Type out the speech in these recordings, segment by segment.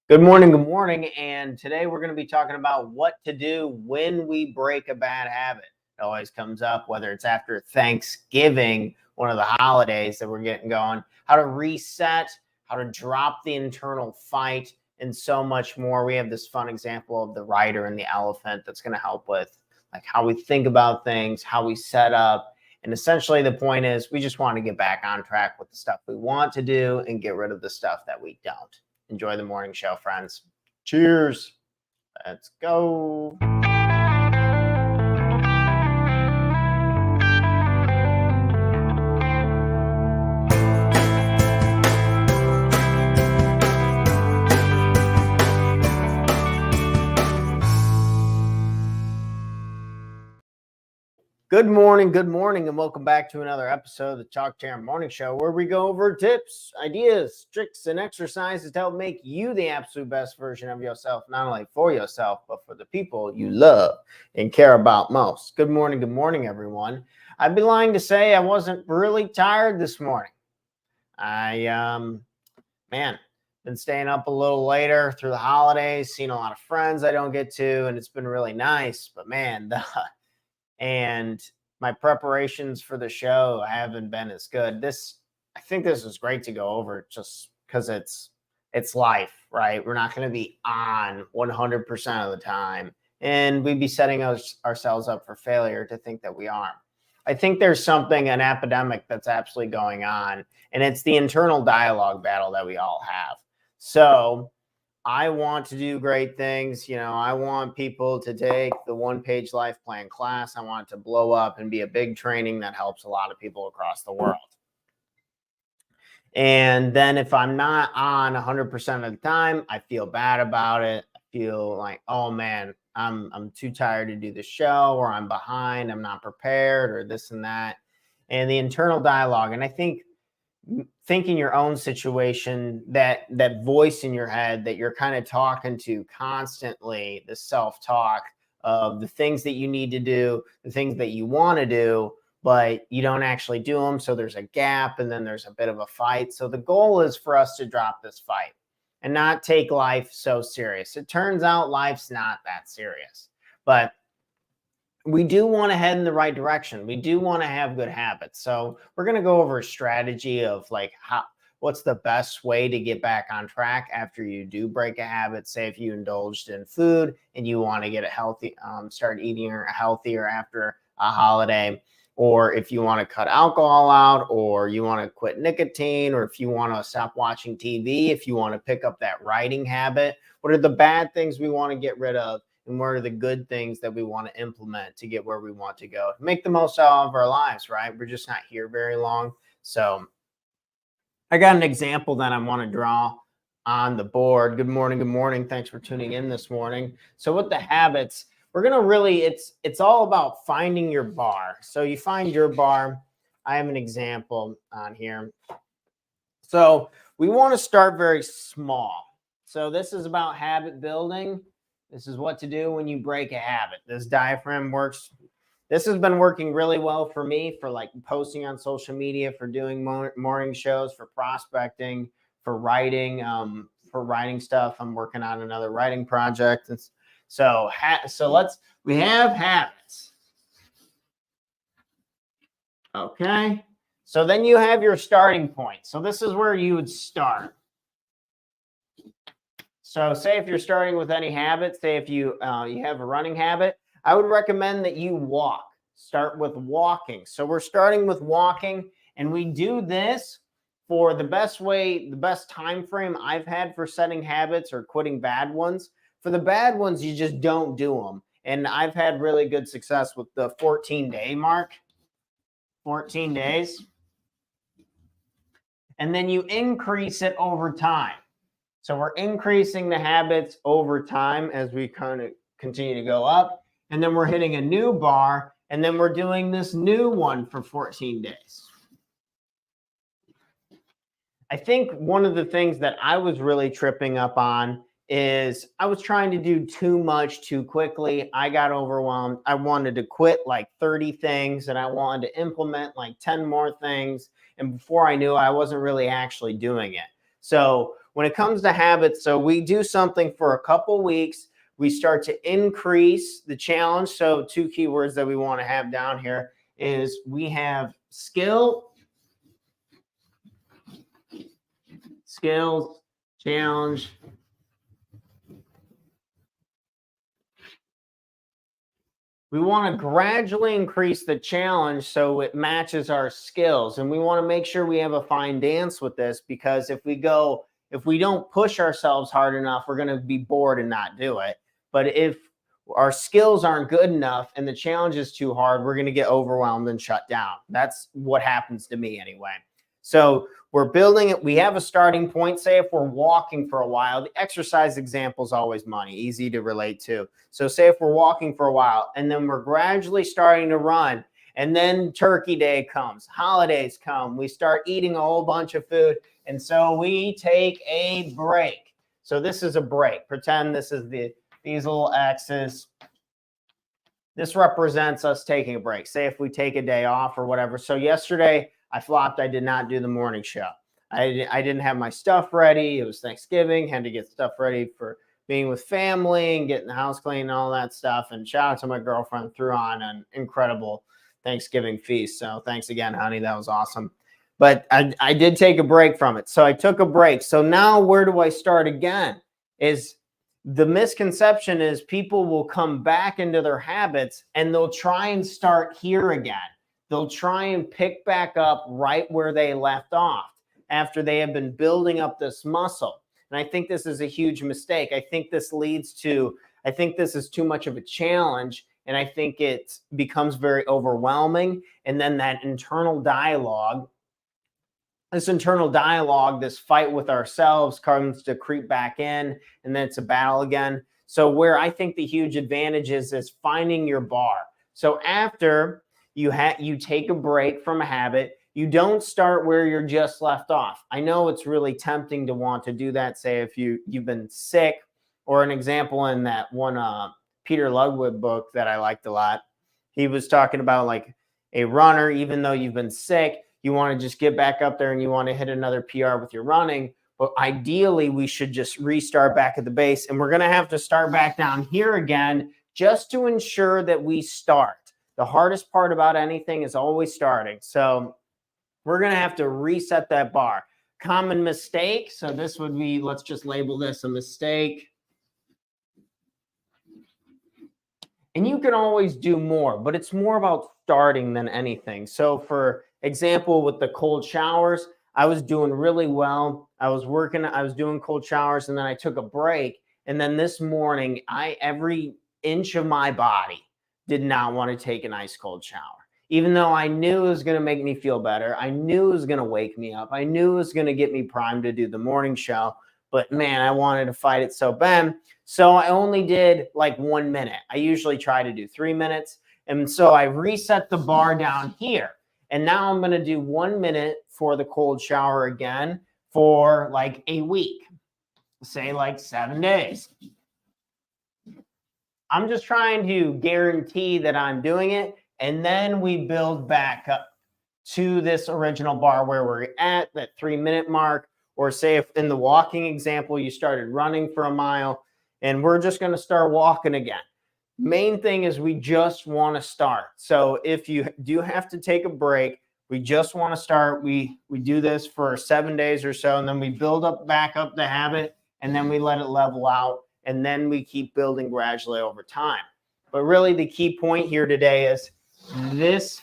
Good morning, good morning. And today we're going to be talking about what to do when we break a bad habit. It always comes up, whether it's after Thanksgiving, one of the holidays that we're getting going, how to reset, how to drop the internal fight, and so much more. We have this fun example of the rider and the elephant that's going to help with like how we think about things, how we set up. And essentially the point is we just want to get back on track with the stuff we want to do and get rid of the stuff that we don't. Enjoy the morning show, friends. Cheers. Let's go. Good morning, and welcome back to another episode of the Chalk Chair Morning Show, where we go over tips, ideas, tricks, and exercises to help make you the absolute best version of yourself, not only for yourself, but for the people you love and care about most. Good morning, everyone. I'd be lying to say I wasn't really tired this morning. Been staying up a little later through the holidays, seen a lot of friends I don't get to, and it's been really nice, but man, and my preparations for the show haven't been as good. I think this is great to go over just because it's life, right? We're not going to be on 100% of the time, and we'd be setting ourselves up for failure to think that we aren't. I think there's an epidemic that's absolutely going on, and it's the internal dialogue battle that we all have. So I want to do great things. I want people to take the one-page life plan class. I want it to blow up and be a big training that helps a lot of people across the world. And then if I'm not on 100% of the time, I feel bad about it. I feel like, oh man, I'm too tired to do the show, or I'm behind, I'm not prepared, or this and that. And the internal dialogue. And I think in your own situation, that voice in your head that you're kind of talking to constantly, the self-talk of the things that you need to do, the things that you want to do, but you don't actually do them. So there's a gap, and then there's a bit of a fight. So the goal is for us to drop this fight and not take life so serious. It turns out life's not that serious, but we do want to head in the right direction. We do want to have good habits. So we're going to go over a strategy of what's the best way to get back on track after you do break a habit. Say if you indulged in food and you want to get start eating healthier after a holiday, or if you want to cut alcohol out, or you want to quit nicotine, or if you want to stop watching TV, if you want to pick up that writing habit. What are the bad things we want to get rid of? And what are the good things that we want to implement to get where we want to go? Make the most out of our lives, right? We're just not here very long. So I got an example that I want to draw on the board. Good morning. Thanks for tuning in this morning. So with the habits, we're going to it's all about finding your bar. So you find your bar. I have an example on here. So we want to start very small. So this is about habit building. This is what to do when you break a habit. This diaphragm works. This has been working really well for me for posting on social media, for doing morning shows, for prospecting, for writing stuff. I'm working on another writing project. We have habits. Okay. So then you have your starting point. So this is where you would start. So say if you're starting with any habit, say if you have a running habit, I would recommend that you walk. Start with walking. So we're starting with walking, and we do this for the best time frame I've had for setting habits or quitting bad ones. For the bad ones, you just don't do them. And I've had really good success with the 14-day mark. 14 days. And then you increase it over time. So we're increasing the habits over time as we kind of continue to go up. And then we're hitting a new bar. And then we're doing this new one for 14 days. I think one of the things that I was really tripping up on is I was trying to do too much too quickly. I got overwhelmed. I wanted to quit 30 things, and I wanted to implement 10 more things. And before I knew it, I wasn't really actually doing it. So when it comes to habits, so we do something for a couple weeks, we start to increase the challenge. So two keywords that we want to have down here is we have skills, challenge. We want to gradually increase the challenge so it matches our skills. And we want to make sure we have a fine dance with this, because if we don't push ourselves hard enough, we're going to be bored and not do it. But if our skills aren't good enough and the challenge is too hard, we're going to get overwhelmed and shut down. That's what happens to me anyway. So we're building it. We have a starting point. Say if we're walking for a while, the exercise example is always money, easy to relate to. So say if we're walking for a while and then we're gradually starting to run, and then Turkey Day comes, holidays come, we start eating a whole bunch of food. And so we take a break. So this is a break. Pretend this is these little X's. This represents us taking a break. Say if we take a day off or whatever. So yesterday I flopped. I did not do the morning show. I didn't have my stuff ready. It was Thanksgiving. Had to get stuff ready for being with family and getting the house clean and all that stuff. And shout out to my girlfriend, threw on an incredible Thanksgiving feast. So thanks again, honey. That was awesome. But I did take a break from it. So I took a break. So now where do I start again? Is the misconception is people will come back into their habits and they'll try and start here again. They'll try and pick back up right where they left off after they have been building up this muscle. And I think this is a huge mistake. I think this is too much of a challenge. And I think it becomes very overwhelming. And then that internal dialogue, this fight with ourselves comes to creep back in, and then it's a battle again. So where I think the huge advantage is finding your bar. So after you take a break from a habit, you don't start where you're just left off. I know it's really tempting to want to do that. Say if you've been sick, or an example in that one Peter Ludwig book that I liked a lot, he was talking about like a runner, even though you've been sick, you want to just get back up there and you want to hit another PR with your running. But ideally, we should just restart back at the base. And we're going to have to start back down here again just to ensure that we start. The hardest part about anything is always starting. So we're going to have to reset that bar. Common mistake. So this would be, let's just label this a mistake. And you can always do more, but it's more about starting than anything. So for example, with the cold showers, I was doing really well. I was doing cold showers, and then I took a break. And then this morning, every inch of my body did not want to take an ice cold shower. Even though I knew it was going to make me feel better. I knew it was going to wake me up. I knew it was going to get me primed to do the morning show. But man, I wanted to fight it so bad. So I only did like 1 minute. I usually try to do 3 minutes. And so I reset the bar down here. And now I'm going to do 1 minute for the cold shower again for like a week, say like 7 days. I'm just trying to guarantee that I'm doing it. And then we build back up to this original bar where we're at that 3 minute mark. Or say if in the walking example, you started running for a mile, and we're just going to start walking again. Main thing is we just want to start. So if you do have to take a break, we just want to start. We do this for 7 days or so, and then we build back up the habit, and then we let it level out, and then we keep building gradually over time. But really the key point here today is this: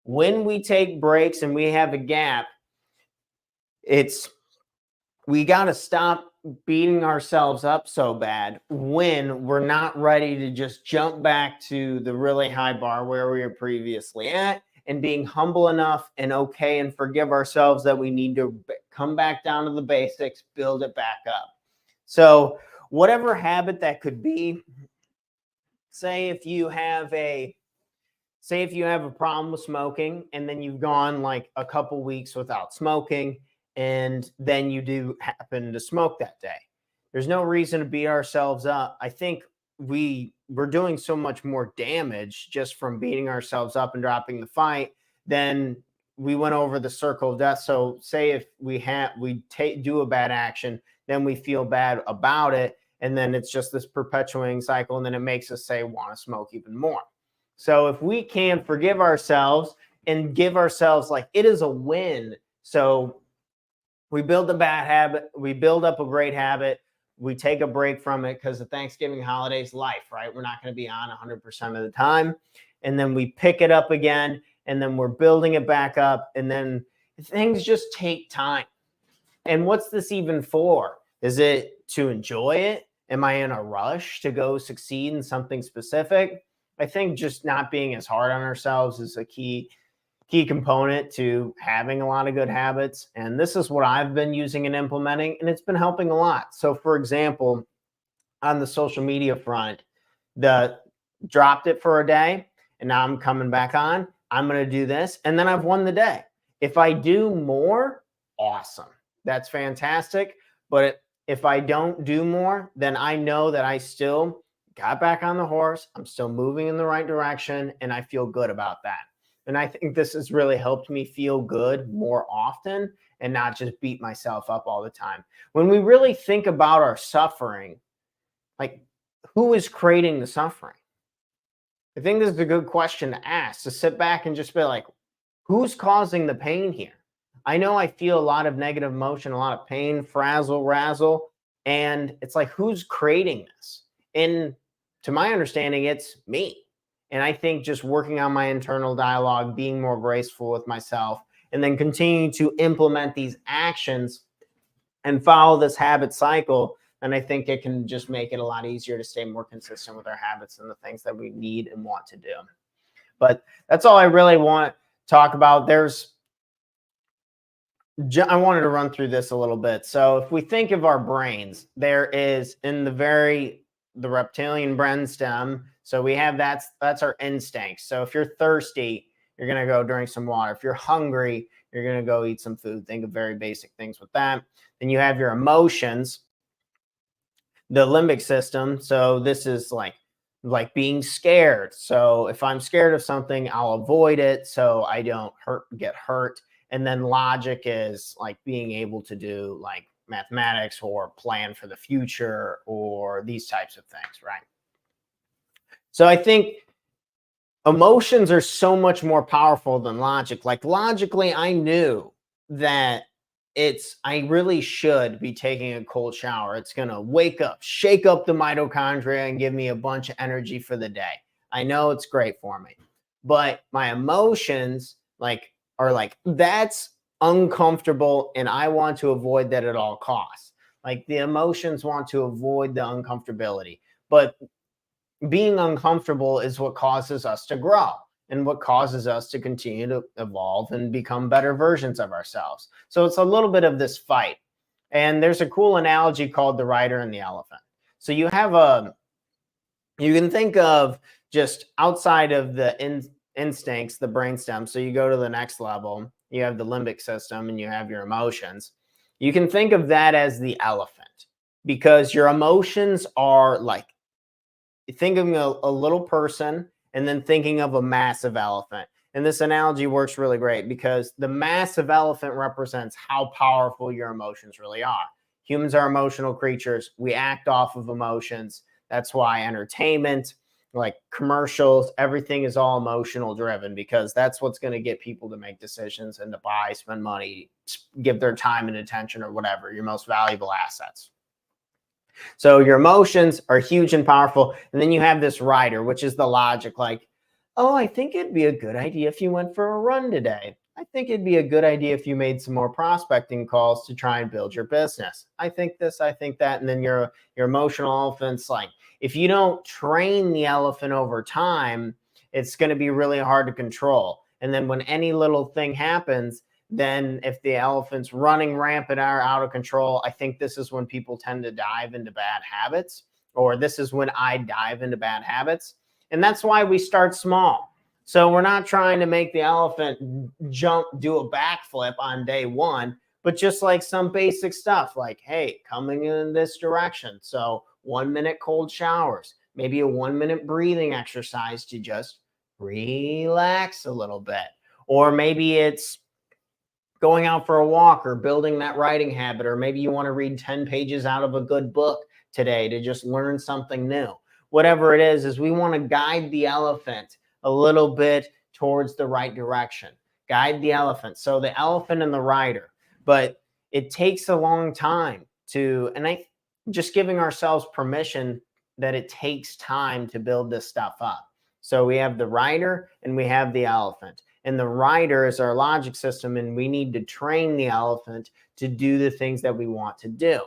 when we take breaks and we have a gap, we got to stop beating ourselves up so bad when we're not ready to just jump back to the really high bar where we were previously at, and being humble enough and okay and forgive ourselves that we need to come back down to the basics, build it back up. So whatever habit that could be, say if you have a problem with smoking and then you've gone like a couple weeks without smoking, and then you do happen to smoke that day, there's no reason to beat ourselves up. I think we're doing so much more damage just from beating ourselves up and dropping the fight than we went over the circle of death. So say if we do a bad action, then we feel bad about it, and then it's just this perpetuating cycle, and then it makes us say want to smoke even more. So if we can forgive ourselves and give ourselves like it is a win. So we build a bad habit, we build up a great habit, we take a break from it because the Thanksgiving holiday's life, right? We're not going to be on 100% of the time. And then we pick it up again, and then we're building it back up. And then things just take time. And what's this even for? Is it to enjoy it? Am I in a rush to go succeed in something specific? I think just not being as hard on ourselves is a key component to having a lot of good habits. And this is what I've been using and implementing, and it's been helping a lot. So for example, on the social media front, dropped it for a day, and now I'm coming back on. I'm going to do this, and then I've won the day. If I do more, awesome. That's fantastic. But if I don't do more, then I know that I still got back on the horse. I'm still moving in the right direction, and I feel good about that. And I think this has really helped me feel good more often and not just beat myself up all the time. When we really think about our suffering, like, who is creating the suffering? I think this is a good question to ask, to sit back and just be like, who's causing the pain here? I know I feel a lot of negative emotion, a lot of pain, frazzle, razzle, and it's like, who's creating this? And to my understanding, it's me. And I think just working on my internal dialogue, being more graceful with myself, and then continuing to implement these actions and follow this habit cycle, and I think it can just make it a lot easier to stay more consistent with our habits and the things that we need and want to do. But that's all I really want to talk about. I wanted to run through this a little bit. So if we think of our brains, there is in the reptilian brainstem. So we have that's our instincts. So if you're thirsty, you're going to go drink some water. If you're hungry, you're going to go eat some food. Think of very basic things with that. Then you have your emotions, the limbic system. So this is like being scared. So if I'm scared of something, I'll avoid it so I don't get hurt. And then logic is like being able to do like mathematics or plan for the future or these types of things, right? So I think emotions are so much more powerful than logic. Like logically, I knew that I really should be taking a cold shower. It's going to wake up, shake up the mitochondria and give me a bunch of energy for the day. I know it's great for me, but my emotions are like, that's uncomfortable and I want to avoid that at all costs. Like the emotions want to avoid the uncomfortability, but being uncomfortable is what causes us to grow and what causes us to continue to evolve and become better versions of ourselves. So it's a little bit of this fight. And there's a cool analogy called the rider and the elephant. So you can think of just outside of the instincts, the brainstem. So you go to the next level, you have the limbic system and you have your emotions. You can think of that as the elephant because your emotions are like, thinking of a little person and then thinking of a massive elephant. And this analogy works really great because the massive elephant represents how powerful your emotions really are. Humans are emotional creatures. We act off of emotions. That's why entertainment, like commercials, everything is all emotional driven because that's what's going to get people to make decisions and to buy, spend money, give their time and attention or whatever, your most valuable assets. So your emotions are huge and powerful. And then you have this rider, which is the logic like, oh, I think it'd be a good idea if you went for a run today. I think it'd be a good idea if you made some more prospecting calls to try and build your business. I think this, I think that. And then your emotional elephant's like, if you don't train the elephant over time, it's going to be really hard to control. And then when any little thing happens, then if the elephant's running rampant or out of control, I think this is when people tend to dive into bad habits, or this is when I dive into bad habits. And that's why we start small. So we're not trying to make the elephant do a backflip on day one, but just like some basic stuff like, hey, coming in this direction. So 1 minute cold showers, maybe a 1 minute breathing exercise to just relax a little bit. Or maybe it's going out for a walk or building that writing habit, or maybe you want to read 10 pages out of a good book today to just learn something new. Whatever it is we want to guide the elephant a little bit towards the right direction. Guide the elephant. So the elephant and the rider. But it takes a long time to, and I just giving ourselves permission that it takes time to build this stuff up. So we have the rider and we have the elephant. And the rider is our logic system, and we need to train the elephant to do the things that we want to do.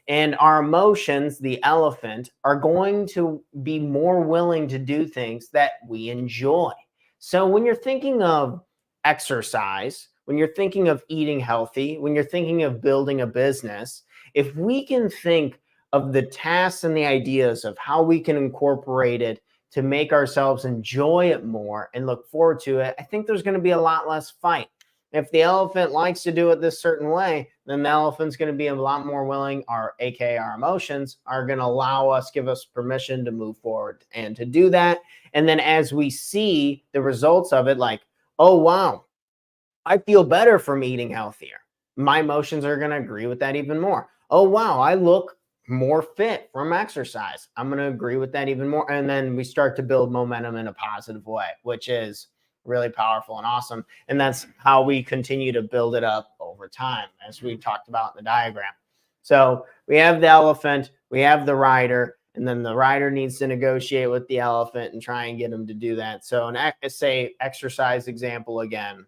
And our emotions, the elephant, are going to be more willing to do things that we enjoy. So when you're thinking of exercise, when you're thinking of eating healthy, when you're thinking of building a business, if we can think of the tasks and the ideas of how we can incorporate it to make ourselves enjoy it more and look forward to it, I think there's going to be a lot less fight. If the elephant likes to do it this certain way, then the elephant's going to be a lot more willing, aka our emotions are going to allow us, give us permission to move forward and to do that. And then as we see the results of it, like, oh, wow, I feel better from eating healthier. My emotions are going to agree with that even more. Oh, wow, I look more fit from exercise. I'm going to agree with that even more. And then we start to build momentum in a positive way, which is really powerful and awesome. And that's how we continue to build it up over time, as we talked about in the diagram. So we have the elephant, we have the rider, and then the rider needs to negotiate with the elephant and try and get him to do that. So say exercise example again.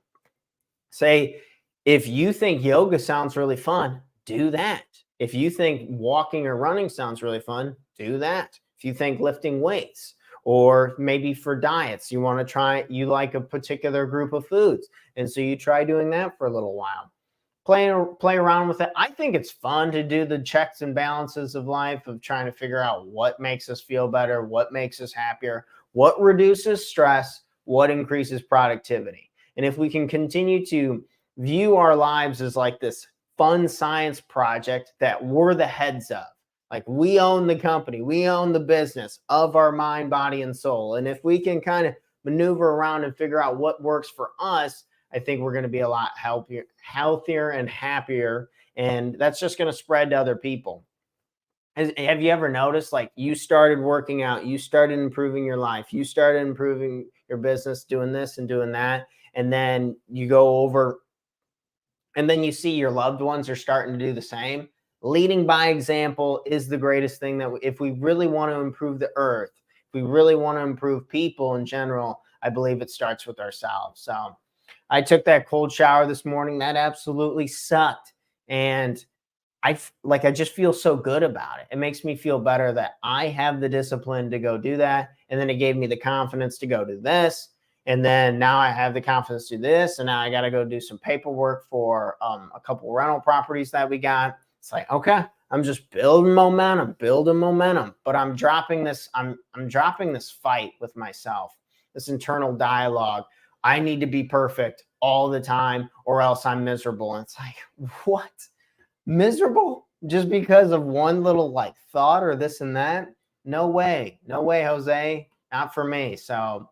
Say if you think yoga sounds really fun, do that. If you think walking or running sounds really fun, do that. If you think lifting weights, or maybe for diets, you want to try, you like a particular group of foods, and so you try doing that for a little while. Play around with it. I think it's fun to do the checks and balances of life, of trying to figure out what makes us feel better, what makes us happier, what reduces stress, what increases productivity. And if we can continue to view our lives as like this fun science project that we're the heads of, like we own the company, we own the business of our mind, body, and soul. And if we can kind of maneuver around and figure out what works for us, I think we're going to be a lot healthier and happier. And that's just going to spread to other people. Have you ever noticed, like, you started working out, you started improving your life, you started improving your business, doing this and doing that, and then you go over and then you see your loved ones are starting to do the same? Leading by example is the greatest thing that if we really want to improve the earth, if we really want to improve people in general, I believe it starts with ourselves. So I took that cold shower this morning. That absolutely sucked. And I just feel so good about it. It makes me feel better that I have the discipline to go do that. And then it gave me the confidence to go do this. And then now I have the confidence to do this. And now I got to go do some paperwork for a couple rental properties that we got. It's like, okay, I'm just building momentum. But I'm dropping this. I'm dropping this fight with myself, this internal dialogue. I need to be perfect all the time or else I'm miserable. And it's like, what? Miserable just because of one little like thought or this and that? No way, Jose, not for me. So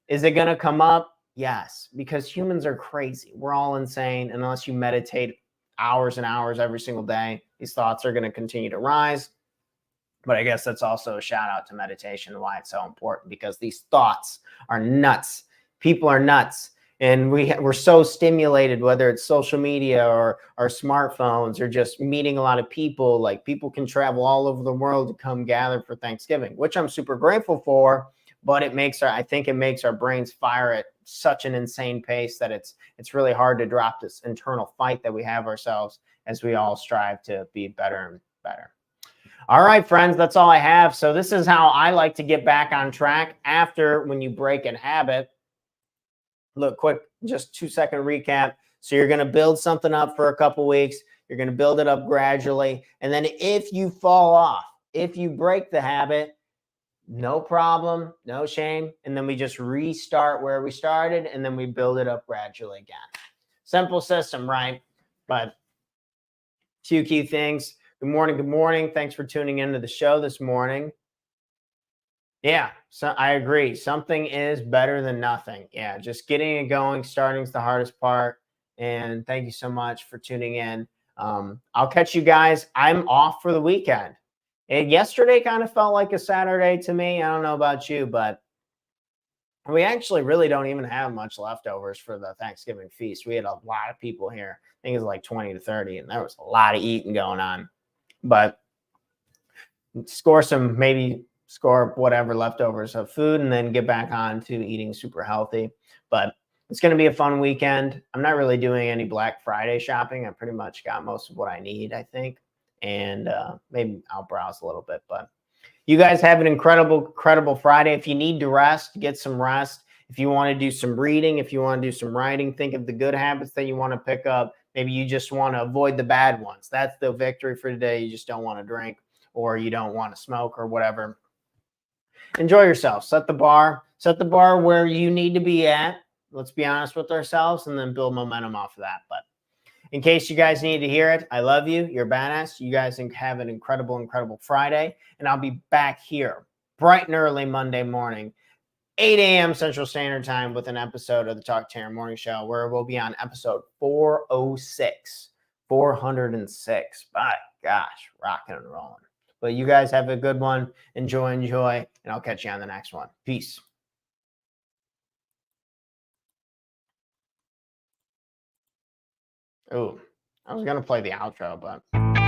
is it going to come up? Yes, because humans are crazy. We're all insane. And unless you meditate hours and hours every single day, these thoughts are going to continue to rise. But I guess that's also a shout out to meditation and why it's so important, because these thoughts are nuts. People are nuts. And we're so stimulated, whether it's social media or our smartphones or just meeting a lot of people. Like, people can travel all over the world to come gather for Thanksgiving, which I'm super grateful for. But I think it makes our brains fire at such an insane pace that it's really hard to drop this internal fight that we have ourselves as we all strive to be better and better. All right, friends, that's all I have. So this is how I like to get back on track after when you break a habit. Look, quick, just 2-second recap. So you're going to build something up for a couple weeks. You're going to build it up gradually. And then if you fall off, if you break the habit, no problem, no shame. And then we just restart where we started, and then we build it up gradually again. Simple system, right? But few key things. Good morning. Good morning. Thanks for tuning into the show this morning. Yeah, so I agree. Something is better than nothing. Yeah, just getting it going, starting is the hardest part. And thank you so much for tuning in. I'll catch you guys. I'm off for the weekend. And yesterday kind of felt like a Saturday to me. I don't know about you, but we actually really don't even have much leftovers for the Thanksgiving feast. We had a lot of people here. I think it was like 20 to 30, and there was a lot of eating going on. But maybe score whatever leftovers of food and then get back on to eating super healthy. But it's going to be a fun weekend. I'm not really doing any Black Friday shopping. I pretty much got most of what I need, I think. And maybe I'll browse a little bit. But you guys have an incredible Friday. If you need to rest, get some rest. If you want to do some reading, if you want to do some writing, think of the good habits that you want to pick up. Maybe you just want to avoid the bad ones. That's the victory for today. You just don't want to drink or you don't want to smoke or whatever. Enjoy yourself. Set the bar where you need to be at. Let's be honest with ourselves and then build momentum off of that. But in case you guys need to hear it, I love you. You're badass. You guys have an incredible Friday. And I'll be back here bright and early Monday morning, 8 a.m. Central Standard Time with an episode of the Talk Terror Morning Show where we'll be on episode 406. 406. My gosh, rocking and rolling. But you guys have a good one. Enjoy, and I'll catch you on the next one. Peace. Oh, I was going to play the outro, but...